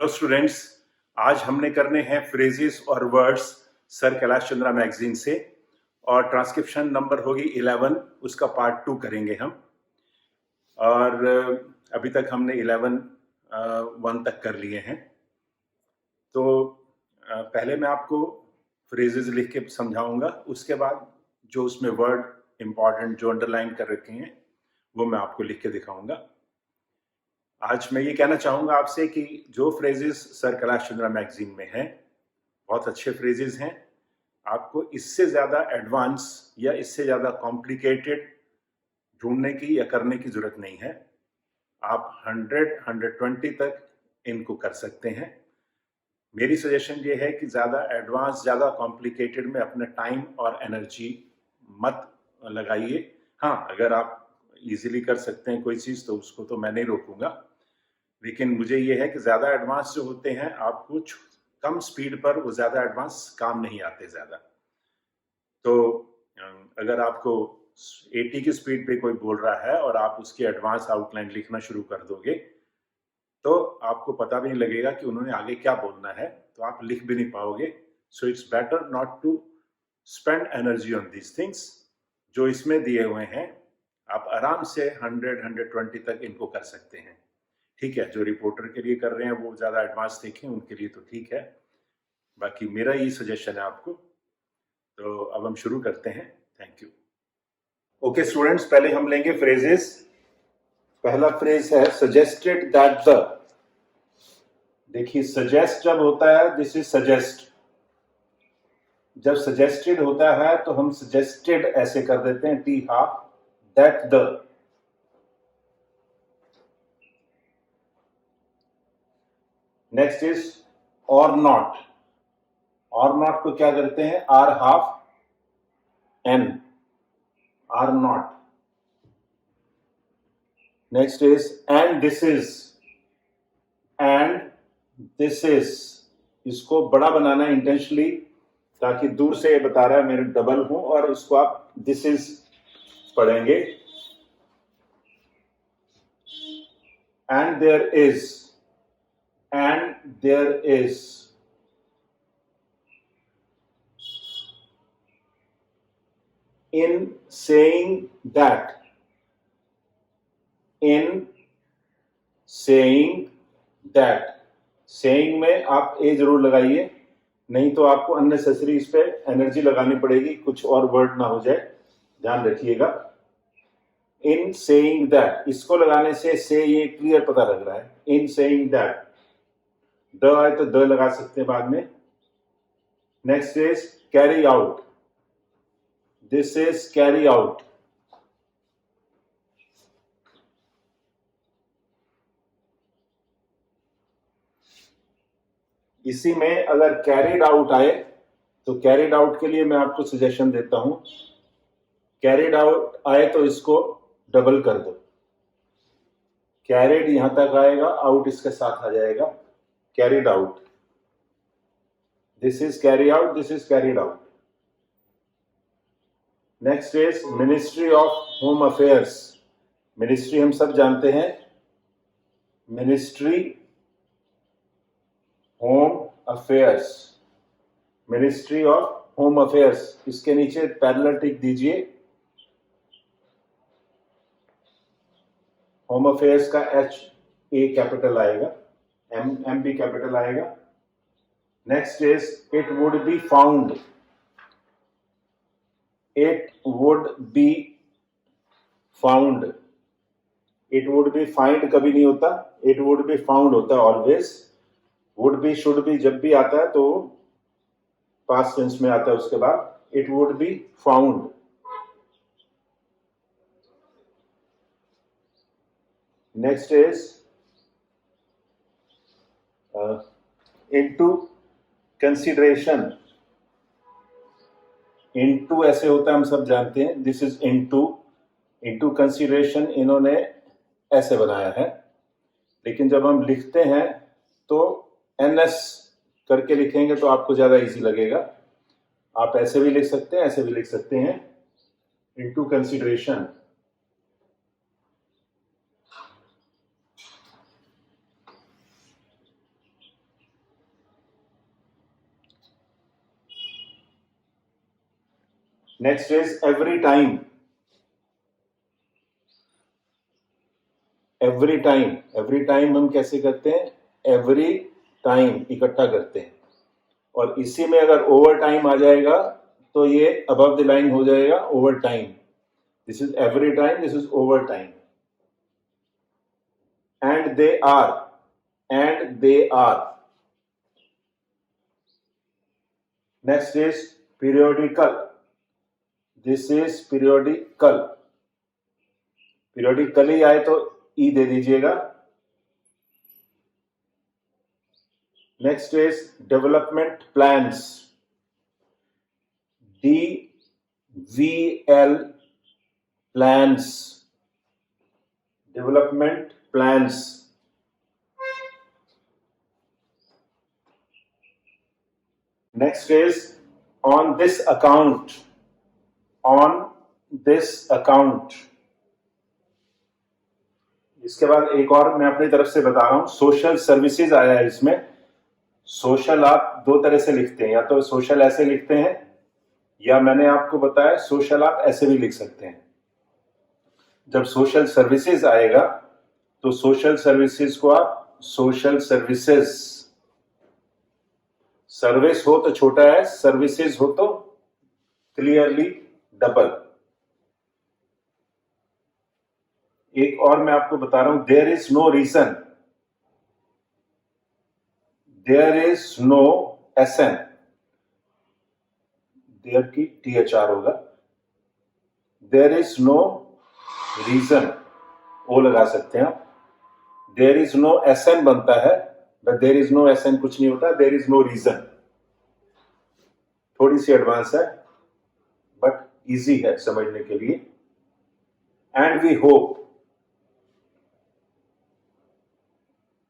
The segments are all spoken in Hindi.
हेलो स्टूडेंट्स, आज हमने करने हैं फ्रेजेस और words sir Kailash Chandra magazine से और ट्रांसक्रिप्शन नंबर होगी 11, उसका पार्ट 2 करेंगे हम। और अभी तक हमने 1 तक कर लिए हैं। तो पहले मैं आपको फ्रेजेस लिख के समझाऊंगा, उसके बाद जो उसमें वर्ड इंपॉर्टेंट जो अंडरलाइन कर रखे हैं वो मैं आपको लिख के दिखाऊंगा। आज मैं ये कहना चाहूंगा आपसे कि जो phrases sir Kailash Chandra magazine में हैं बहुत अच्छे फ्रेजेस हैं। आपको इससे ज़्यादा एडवांस या इससे ज़्यादा कॉम्प्लिकेटेड ढूंढने की या करने की ज़रूरत नहीं है। आप 100-120 तक इनको कर सकते हैं। मेरी सजेशन ये है कि ज़्यादा एडवांस, ज़्यादा कॉम्प्लिकेटेड में अपना टाइम और एनर्जी मत लगाइए। हाँ, अगर आप इजीली कर सकते हैं कोई चीज़ तो उसको तो मैं नहीं रोकूंगा, लेकिन मुझे ये है कि ज़्यादा एडवांस जो होते हैं आपको कम स्पीड पर वो ज़्यादा एडवांस काम नहीं आते ज़्यादा। तो अगर आपको 80 की स्पीड पे कोई बोल रहा है और आप उसकी एडवांस आउटलाइन लिखना शुरू कर दोगे तो आपको पता भी नहीं लगेगा कि उन्होंने आगे क्या बोलना है, तो आप लिख भी नहीं पाओगे। So it's better not to spend energy on these things. जो इसमें दिए हुए हैं आप आराम से 100-120 तक इनको कर सकते हैं। ठीक है, जो रिपोर्टर के लिए कर रहे हैं वो ज़्यादा एडवांस देखें, उनके लिए तो ठीक है, बाकी मेरा ये सजेशन है आपको। तो अब हम शुरू करते हैं। Thank you. ओके स्टूडेंट्स, पहले हम लेंगे फ्रेजेस। पहला फ्रेज है सजेस्टेड दैट द। देखिए, सजेस्ट जब होता है दिस इज सजेस्ट। जब सजेस्टेड होता है तो हम सजेस्टेड ऐसे कर देते हैं T half, that the. Next is or not. Or not को क्या करते हैं, R half N, R not. Next is and this is, and this is. इसको बड़ा बनाना है इंटेंशनली ताकि दूर से ये बता रहा है मेरे डबल हूं, और इसको आप दिस इज पढ़ेंगे। And there is, and there is. In saying that, in saying that. Saying में आप ए जरूर लगाइए, नहीं तो आपको अननेसेसरी इस पे एनर्जी लगानी पड़ेगी, कुछ और वर्ड ना हो जाए, ध्यान रखिएगा। इन सेइंग दैट, इसको लगाने से ये क्लियर पता लग रहा है। इन सेइंग दैट, द आए तो द लगा सकते हैं बाद में। Next is carry out, this is carry out. इसी में अगर कैरिड आउट आए तो कैरिड आउट के लिए मैं आपको सजेशन देता हूं, कैरिड आउट आए तो इसको डबल कर दो। कैरिड यहां तक आएगा, आउट इसके साथ आ जाएगा, carried out. This is carry out, this is carried out. Next is ministry of home affairs. Ministry हम सब जानते हैं, ministry home affairs, ministry of home affairs. इसके नीचे पैरेलल टिक दीजिए। होम अफेयर्स का एच ए कैपिटल आएगा, एम भी कैपिटल आएगा। Next is it would be found, it would be found. It would be find कभी नहीं होता, इट वुड बी फाउंड होता है always. Would be, should be जब भी आता है तो पास्ट टेंस में आता है उसके बाद। It would be found. Next is into consideration. Into ऐसे होता है हम सब जानते हैं, this is into. Into consideration इन्होंने ऐसे बनाया है, लेकिन जब हम लिखते हैं तो एनएस करके लिखेंगे तो आपको ज्यादा इजी लगेगा। आप ऐसे भी लिख सकते हैं, ऐसे भी लिख सकते हैं, into consideration. Next is every time. Every time, every time हम कैसे करते हैं? एवरी टाइम इकट्ठा करते हैं, और इसी में अगर ओवर टाइम आ जाएगा तो ये अबव द लाइन हो जाएगा over time. This is every time, this is over time. And they are, and they are. Next is periodical. This is periodical. Periodically आए तो ई दे दीजिएगा. Next is development plans. DVL plans. Development plans. Next is on this account. On this account. इसके बाद एक और मैं अपनी तरफ से बता रहा हूं, सोशल सर्विसेज आया है इसमें. सोशल आप दो तरह से लिखते हैं, या तो सोशल ऐसे लिखते हैं, या मैंने आपको बताया सोशल आप ऐसे भी लिख सकते हैं. जब सोशल सर्विसेज आएगा तो सोशल सर्विसेज को आप सोशल सर्विसेज, सर्विस हो तो छोटा है, सर्विसेज हो तो क्लियरली डबल. एक और मैं आपको बता रहा हूं, there is no reason. There is no SN, there की THR होगा. देयर इज नो रीजन, ओ लगा सकते हैं आप. देयर इज नो SN बनता है, but there is no SN कुछ नहीं होता. देयर इज नो रीजन थोड़ी सी एडवांस है, बट इजी है समझने के लिए. And we hope,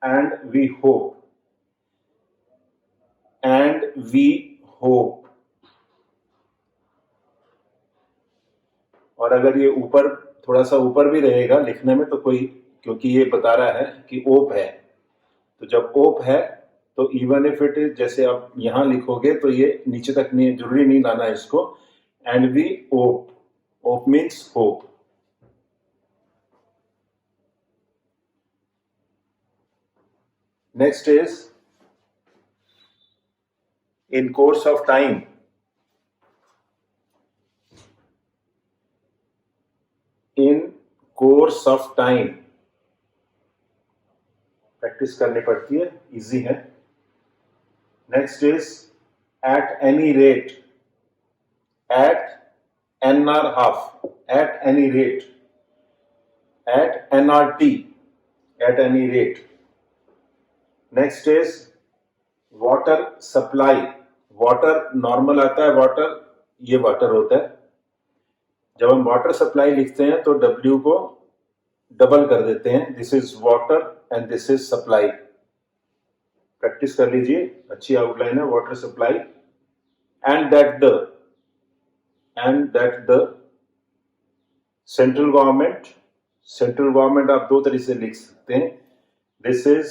and we hope, and we hope. और अगर ये ऊपर थोड़ा सा ऊपर भी रहेगा लिखने में तो कोई, क्योंकि ये बता रहा है कि ओप है, तो जब ओप है तो इवन इफ इट इज, जैसे आप यहां लिखोगे तो ये नीचे तक नहीं, जरूरी नहीं लाना है इसको. And we op, op means hope. Next is in course of time. In course of time practice करनी पड़ती है, इजी है. Next is at any rate. At NR half, at any rate. At NRT, at any rate. Next is water supply. Water normal आता है, वाटर ये वाटर होता है. जब हम वाटर सप्लाई लिखते हैं तो W को डबल कर देते हैं. This is water and this is supply. Practice कर लीजिए, अच्छी आउटलाइन है. Water supply. And that the central government. Central government आप दो तरीके से लिख सकते हैं. This is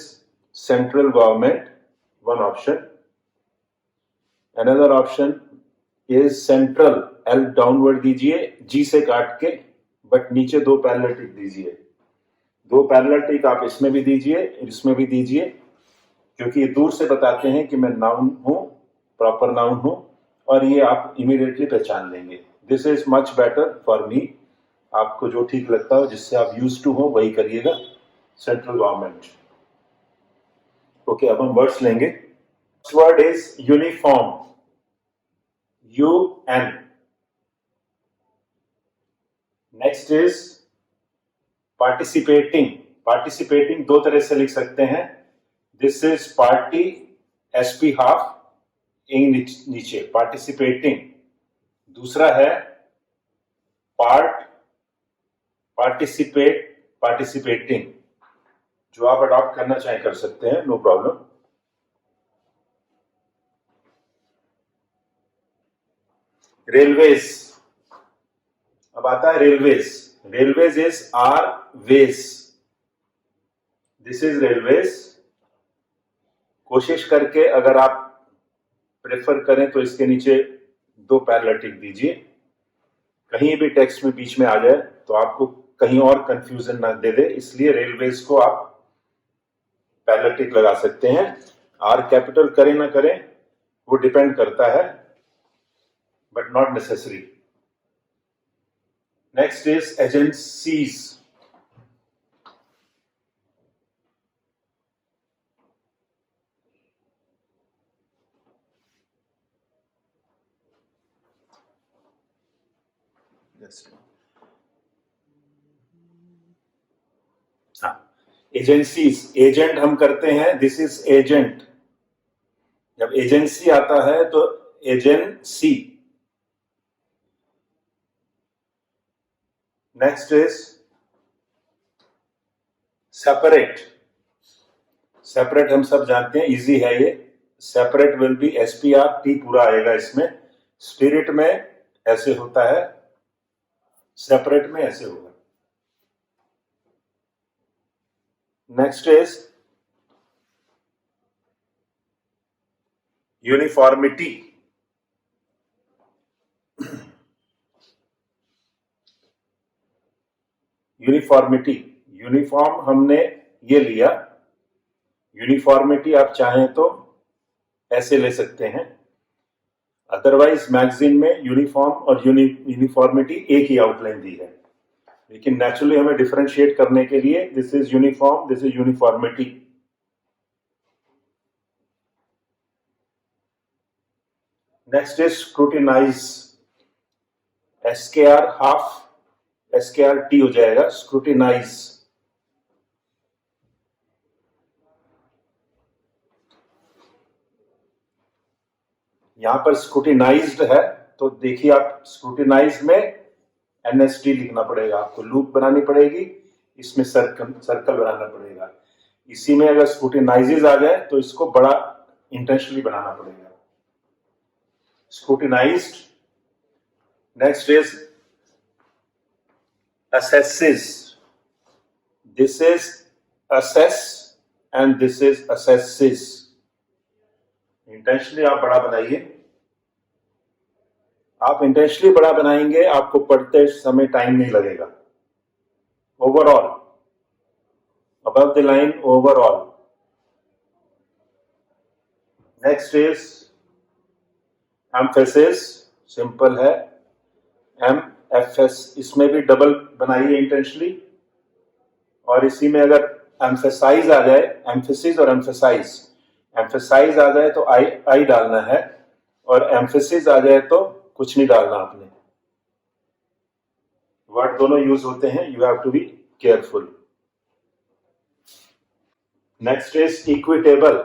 central government, one option. Another option is central. L downward दीजिए, G से काट के, बट नीचे दो पैरेलल टिक दीजिए. दो पैरेलल टिक आप इसमें भी दीजिए, इसमें भी दीजिए, क्योंकि ये दूर से बताते हैं कि मैं नाउन हूं, प्रॉपर नाउन हूं, और ये आप इमीडिएटली पहचान लेंगे. This is much better for me. आपको जो ठीक लगता हो, जिससे आप यूज टू हो, वही करिएगा. Central government. ओके, अब हम वर्ड्स लेंगे. First word is uniform. UN. Next is participating. Participating दो तरह से लिख सकते हैं. This is party, SP half, नीचे पार्टिसिपेटिंग. दूसरा है पार्ट, पार्टिसिपेट, पार्टिसिपेटिंग. जो आप अडॉप्ट करना चाहें कर सकते हैं, नो प्रॉब्लम. रेलवेज. अब आता है railways. Railways is R ways. This is railways. कोशिश करके अगर आप प्रेफर करें तो इसके नीचे दो पैरेलल टिक दीजिए. कहीं भी टेक्स्ट में बीच में आ जाए तो आपको कहीं और कंफ्यूजन ना दे दे, इसलिए रेलवेज को आप पहले टिक लगा सकते हैं। आर कैपिटल करें ना करें वो डिपेंड करता है, but not necessary. Next is agencies. हाँ, एजेंसीज, एजेंट हम करते हैं, दिस इज एजेंट। जब एजेंसी आता है तो agency. Next is separate. Separate हम सब जानते हैं, इजी है ये। Separate will be SPR, T पूरा आएगा इसमें। स्पिरिट में ऐसे होता है, सेपरेट में ऐसे होगा। Next is uniformity. Uniformity, uniform हमने ये लिया, यूनिफॉर्मिटी आप चाहें तो ऐसे ले सकते हैं। अदरवाइज मैगजीन में यूनिफॉर्म और यूनिफॉर्मिटी एक ही आउटलाइन दी है, लेकिन नेचुरली हमें डिफरेंशिएट करने के लिए this is uniform, this is uniformity. Next is scrutinise. SKR half, SKR T हो जाएगा, स्क्रूटिनाइज। यहां पर स्क्रूटिनाइज्ड है तो देखिए आप, स्क्रूटिनाइज में NST लिखना पड़ेगा आपको, लूप बनानी पड़ेगी, इसमें सर्कल बनाना पड़ेगा। इसी में अगर स्क्रूटिनाइजेज आ जाए तो इसको बड़ा इंटेंशनली बनाना पड़ेगा। Scrutinized. Next is assesses. This is assess and this is assesses. Intentionally आप बड़ा बनाइए। आप इंटेंशनली बड़ा बनाएंगे, आपको पढ़ते समय टाइम नहीं लगेगा। Overall, above the line, overall. Next is emphasis, simple है, MFS। इसमें भी डबल बनाइए इंटेंशनली, और इसी में अगर एम्फेसाइज आ जाए, एम्फेसिस और एम्फेसाइज, एम्फेसाइज आ जाए तो आई डालना है, और एम्फेसिस आ जाए तो कुछ नहीं डालना आपने। वर्ड दोनों यूज होते हैं, you have to be careful. Next is equitable.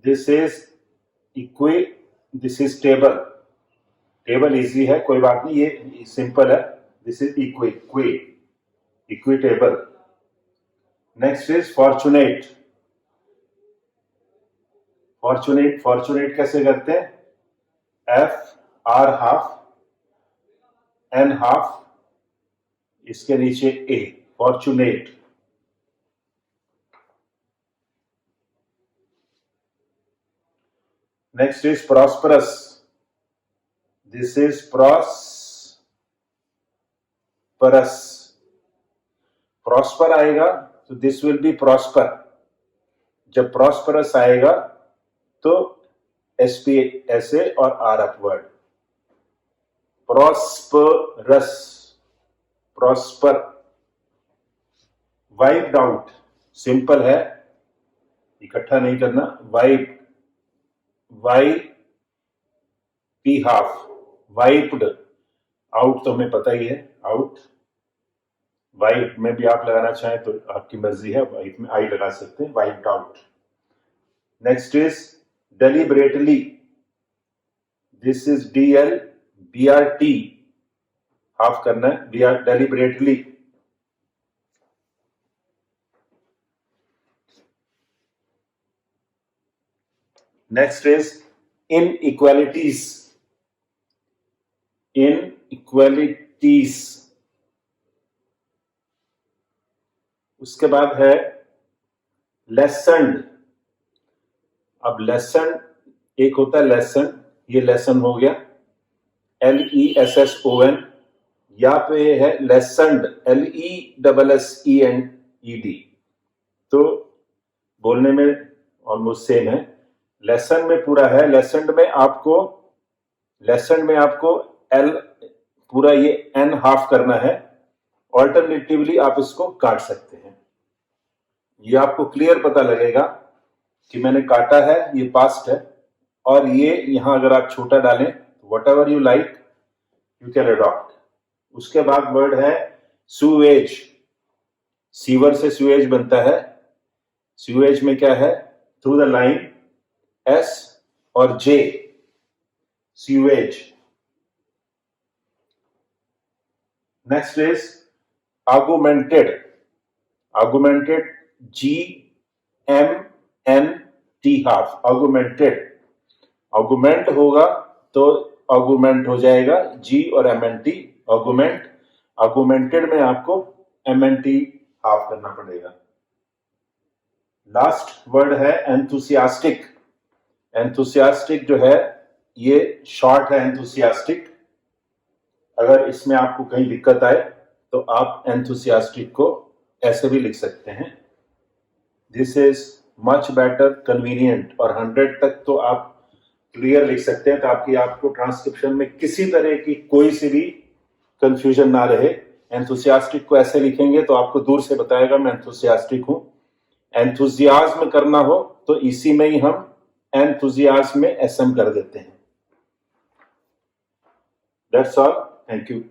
This is this is table. Table easy है, कोई बात नहीं, ये सिंपल है। This is equitable. Next is fortunate. Fortunate कैसे करते हैं? FR हाफ, N हाफ, इसके नीचे A, fortunate. Next is prosperous. This is prosperous. Prosper आएगा तो दिस विल बी प्रॉस्पर। जब प्रॉस्परस आएगा तो SP ऐसे और R upward. Prosperous, prosper. Wiped out, simple है, इकट्ठा नहीं करना। YP half, wiped. आउट तो हमें पता ही है, आउट। वाइप में भी आप लगाना चाहें तो आपकी मर्जी है, वाइप में आई लगा सकते हैं, wiped out. Next is deliberately. This is DLBRT, half करना है, deliberately. Next is inequalities. Inequalities. उसके बाद है लेसन्ड। अब लेसन, एक होता है लेसन, ये लेसन हो गया, LESSON। यहाँ पे है लेसन्ड, LESSENED, तो बोलने में ऑलमोस्ट सेम है। लेसन में पूरा है, लेसन्ड में आपको L पूरा ये N हाफ करना है। ऑल्टरनेटिवली आप इसको काट सकते हैं। ये आपको क्लियर पता लगेगा कि मैंने काटा है, ये पास्ट है, और ये यहां अगर आप छोटा डालें, what ever you like you can adopt. उसके बाद वर्ड है सूएज। सीवर से सूएज बनता है। सूएज में क्या है? थ्रू द लाइन S और J, sewage. Next is augmented. Augmented, GMNT half, augmented. Argument होगा तो आर्गुमेंट हो जाएगा G और MNT, आर्गुमेंट। आर्गुमेंटेड में आपको MNT हाफ करना पड़ेगा। लास्ट वर्ड है एंथुसियास्टिक। एंथुसियास्टिक जो है ये शॉर्ट है, एंथुसियास्टिक। अगर इसमें आपको कहीं दिक्कत आए तो आप एंथुसियास्टिक को ऐसे भी लिख सकते हैं। This is much better, convenient, और 100 तक तो आप क्लियर लिख सकते हैं ताकि आपको ट्रांसक्रिप्शन में किसी तरह की कोई सी भी कंफ्यूजन ना रहे। एंथुसियास्टिक को ऐसे लिखेंगे तो आपको दूर से बताएगा मैं एंथुसियास्टिक हूं। एंथुजियाज्म करना हो तो इसी में ही हम एंथुजियाज्म में SM कर देते हैं। That's all, thank you.